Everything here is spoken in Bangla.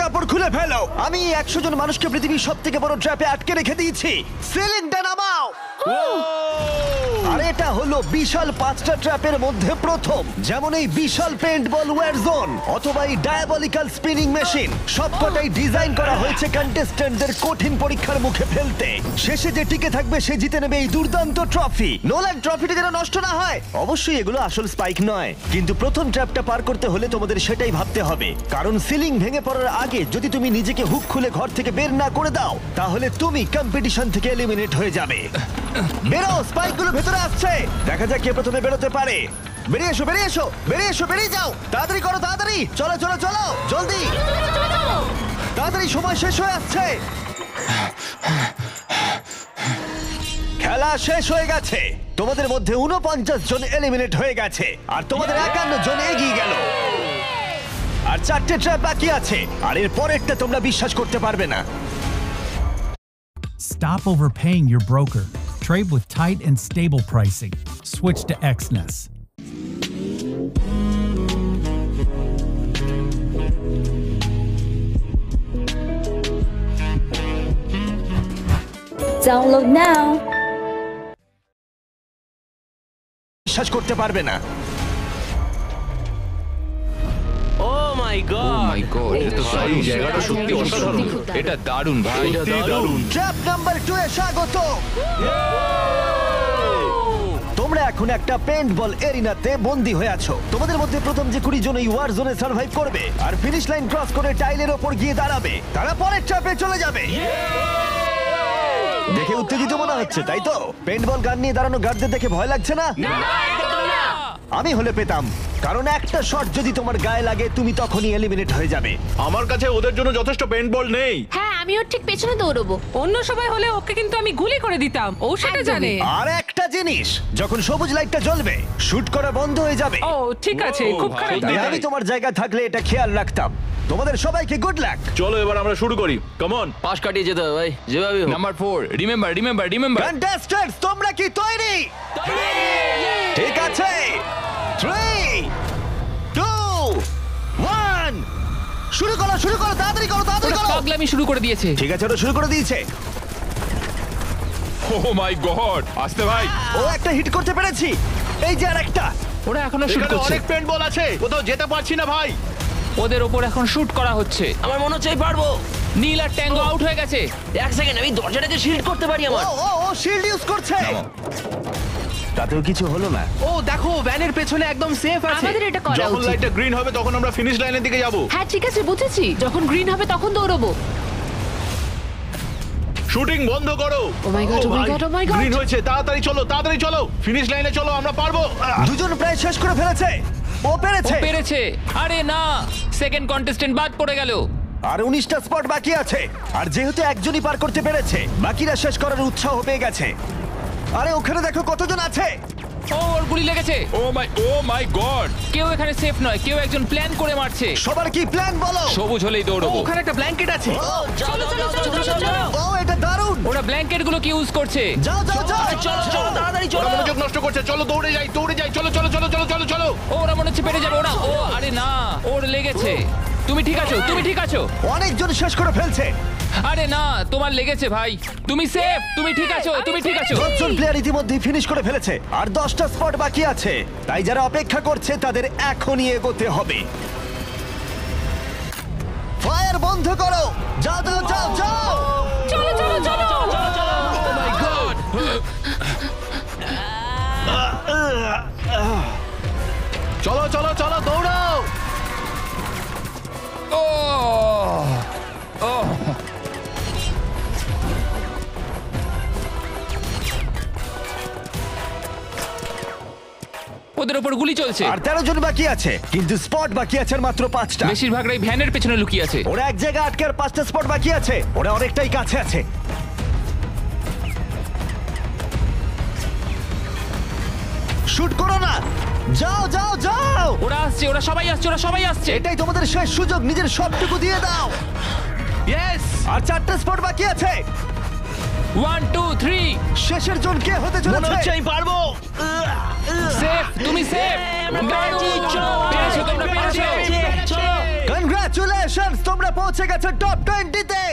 কাপড় খুলে ফেলো। আমি 100 জন মানুষকে পৃথিবীর সবথেকে বড় ট্র্যাপে আটকে রেখে দিয়েছি। সিলিংটা নামাও। আর এটা হলো বিশাল 5টা ট্র্যাপের মধ্যে প্রথম, যেমন এই বিশাল পেইন্টবল ওয়্যার জোন অথবা এই ডায়াবলিক্যাল স্পিনিং মেশিন। সবকটাই ডিজাইন করা হয়েছে কন্টেস্ট্যান্টদের কঠিন পরীক্ষার মুখে ফেলতে। শেষে যে টিকে থাকবে সে জিতে নেবে এই দুর্দান্ত ট্রফি। নোলান, ট্রফিটা যেন নষ্ট না হয়। অবশ্যই এগুলো আসল স্পাইক নয়, কিন্তু প্রথম ট্র্যাপটা পার করতে হলে তোমাদের সেটাই ভাবতে হবে, কারণ সিলিং ভেঙে পড়ার আগে যদি তুমি নিজেকে হুক খুলে ঘর থেকে বের না করে দাও তাহলে তুমি কম্পিটিশন থেকে এলিমিনেট হয়ে যাবে। বেরো, স্পাইকগুলো ভেতরে আসছে। দেখা যাক কে প্রথমে বেরোতে পারে। বেরিয়ে এসো, বেরিয়ে এসো, বেরিয়ে এসো, বেরিয়ে যাও। তাড়াতাড়ি করো, তাড়াতাড়ি। চলো চলো চলো, জলদি, তাড়াতাড়ি, সময় শেষ হয়ে আসছে। খেলা শেষ হয়ে গেছে। তোমাদের মধ্যে 49 জন এলিমিনেট হয়ে গেছে আর তোমাদের 51 জন এগিয়ে গেল। আর 4টে ট্র্যাপ বাকি আছে, আর এর পরেরটা তোমরা বিশ্বাস করতে পারবে না। Stop overpaying your broker. Trade with tight and stable pricing. Switch to Exness. Download now. বিশ্বাস করতে পারবে না। Oh my god! এটা তো দারুণ, জায়গাটা সত্যি অসাধারণ। এটা দারুণ ভাই, এটা দারুণ। ট্র্যাপ নাম্বার 2 এ স্বাগত। তোমরা এখন একটা পেইন্টবল এরিনাতে বন্দী হয়ে আছো। তোমাদের মধ্যে প্রথম যে 20 জন এই ওয়ার জোনে সার্ভাইভ করবে আর ফিনিশ লাইন ক্রস করে টাইলের ওপর গিয়ে দাঁড়াবে, তারা পরের ট্র্যাপে চলে যাবে। দেখে উত্তেজিত মনে হচ্ছে, তাই তো? পেইন্টবল গান নিয়ে দাঁড়ানো গার্ডদের দেখে ভয় লাগছে না? আমি হলে পেতাম, কারণ একটা শট যদি তোমার গায়ে লাগে তুমি তখনই এলিমিনেট হয়ে যাবে। আমার কাছে ওদের জন্য যথেষ্ট পেইন্টবল নেই। হ্যাঁ, আমি ওর ঠিক পেছনে দৌড়বো। অন্য সবাই হলে ওকে কিন্তু আমি গুলি করে দিতাম, ও সেটা জানে। আর একটা জিনিস, যখন সবুজ লাইটটা জ্বলবে শুট করা বন্ধ হয়ে যাবে। ও ঠিক আছে, খুব খারাপ। তাই আমি তোমার জায়গায় থাকলে এটা খেয়াল রাখতাম। তোমাদের সবাইকে গুড লাক। চলো এবার আমরা শুরু করি। কাম অন, পাশ কাটিয়ে যেতে হবে ভাই, যেভাবে হোক। Number 4, remember. কন্টেস্ট্যান্টস, তোমরা কি তৈরি? ঠিক আছে, 3, 2, 1 শুরু করো, শুরু করো, তাড়াতাড়ি করো, তাড়াতাড়ি করো। পাগলামি শুরু করে দিয়েছে। ঠিক আছে, ওরা শুরু করে দিয়েছে। ও মাই গড, আসতে ভাই। ও একটা হিট করতে পেরেছি। এই যে আরেকটা। ওরা এখনো শুট এখানে করছে। অনেক পেইন্টবল আছে, কোথাও যেতে পারছি না ভাই। ওদের উপর এখন শুট করা হচ্ছে। আমার মনে হচ্ছে আমি পারবো। নীল আর ট্যাঙ্গো আউট হয়ে গেছে। এক সেকেন্ড, আমি দরজাটাকে শিল্ড করতে পারি আমার। ও শিল্ড ইউজ করছে। তাতেও কিছু হলো না। ও দেখো, ভ্যানের পেছনে একদম সেফ আছে। আমাদের এটা করা যখন উচিত। লাইটটা গ্রিন হবে তখন আমরা ফিনিশ লাইনের দিকে যাব। হ্যাঁ ঠিক আছে, বুঝেছি। যখন গ্রিন হবে তখন দৌড়বো। শুটিং বন্ধ করো। Oh my God, oh my God, oh my God! Green হয়েছে, তাড়াতাড়ি চলো, তাড়াতাড়ি চলো, ফিনিশ লাইনে চলো, আমরা পারবো। দুজন প্রায় শেষ করে ফেলেছে। ও ও পেরেছে। পেরেছে। আরে না, সেকেন্ড কন্টেস্টেন্ট বাদ পড়ে গেল। আর 19টা স্পট বাকি আছে। আর যেহেতু একজনই পার করতে পেরেছে, বাকিরা শেষ করার উৎসাহ পেয়ে গেছে। আরে ওখানে দেখো কতজন আছে। ও, ওর গুলি লেগেছে। ও মাই গড। কেউ এখানে সেফ নয়, কেউ একজন প্ল্যান করে মারছে। সবার কি প্ল্যান বলো? সবুজ হলেই দৌড়বো। ওখানে একটা ব্ল্যাঙ্কেট আছে। চলো চলো চলো চলো। ও এটা দারুণ। ওরা ব্ল্যাঙ্কেট গুলো কি ইউজ করছে? যাও যাও যাও। চলো চলো তাড়াতাড়ি ওরা চলো। মনোযোগ নষ্ট করছে, চলো দৌড়ে যাই, চলো চলো চলো চলো চলো চলো। ও, ওরা মনে হচ্ছে পেরে যাবে। ওরা, ও আরে না, ওর লেগেছে। তুমি ঠিক আছো, তুমি ঠিক আছো। অনেকজন শেষ করে ফেলছে। আরে না, তোমার লেগেছে ভাই। তুমি সেফ, তুমি ঠিক আছো, তুমি ঠিক আছো। 10 জন প্লেয়ার ইতিমধ্যেই ফিনিশ করে ফেলেছে আর 10টা স্পট বাকি আছে। তাই যারা অপেক্ষা করছে তাদের এখনই এগোতে হবে। ফায়ার বন্ধ করো। যাও যাও যাও যাও। চলো চলো চলো। ও মাই গড। চলো চলো চলো, দৌড়াও। ও ও, ওদের উপর গুলি চলছে। আর 13 জন বাকি আছে, কিন্তু স্পট বাকি আছে আর মাত্র 5টা। বেশিরভাগরাই ভ্যানের পেছনে লুকিয়ে আছে। ওরা এক জায়গায় আটকে আর 5টা স্পট বাকি আছে। ওরা অনেকটাই কাছে আছে। শুট করো না। যাও যাও যাও। ওরা আসছে, ওরা সবাই আসছে, ওরা সবাই আসছে। এটাই তোমাদের শেষ সুযোগ, নিজের সবটুকু দিয়ে দাও। ইয়েস। আর 4টা স্পট বাকি আছে। 1 2 3। শেষের জন কে হতে মনে হচ্ছে চলেছে? আমি পারবো। সেফ, তুমি সেফ। আমরা পেরেছি, চলো। পেরেছো, তোমরা পেরেছো। চলো। কনগ্রাচুলেশনস, তোমরা পৌঁছে গেছো টপ 20 তে।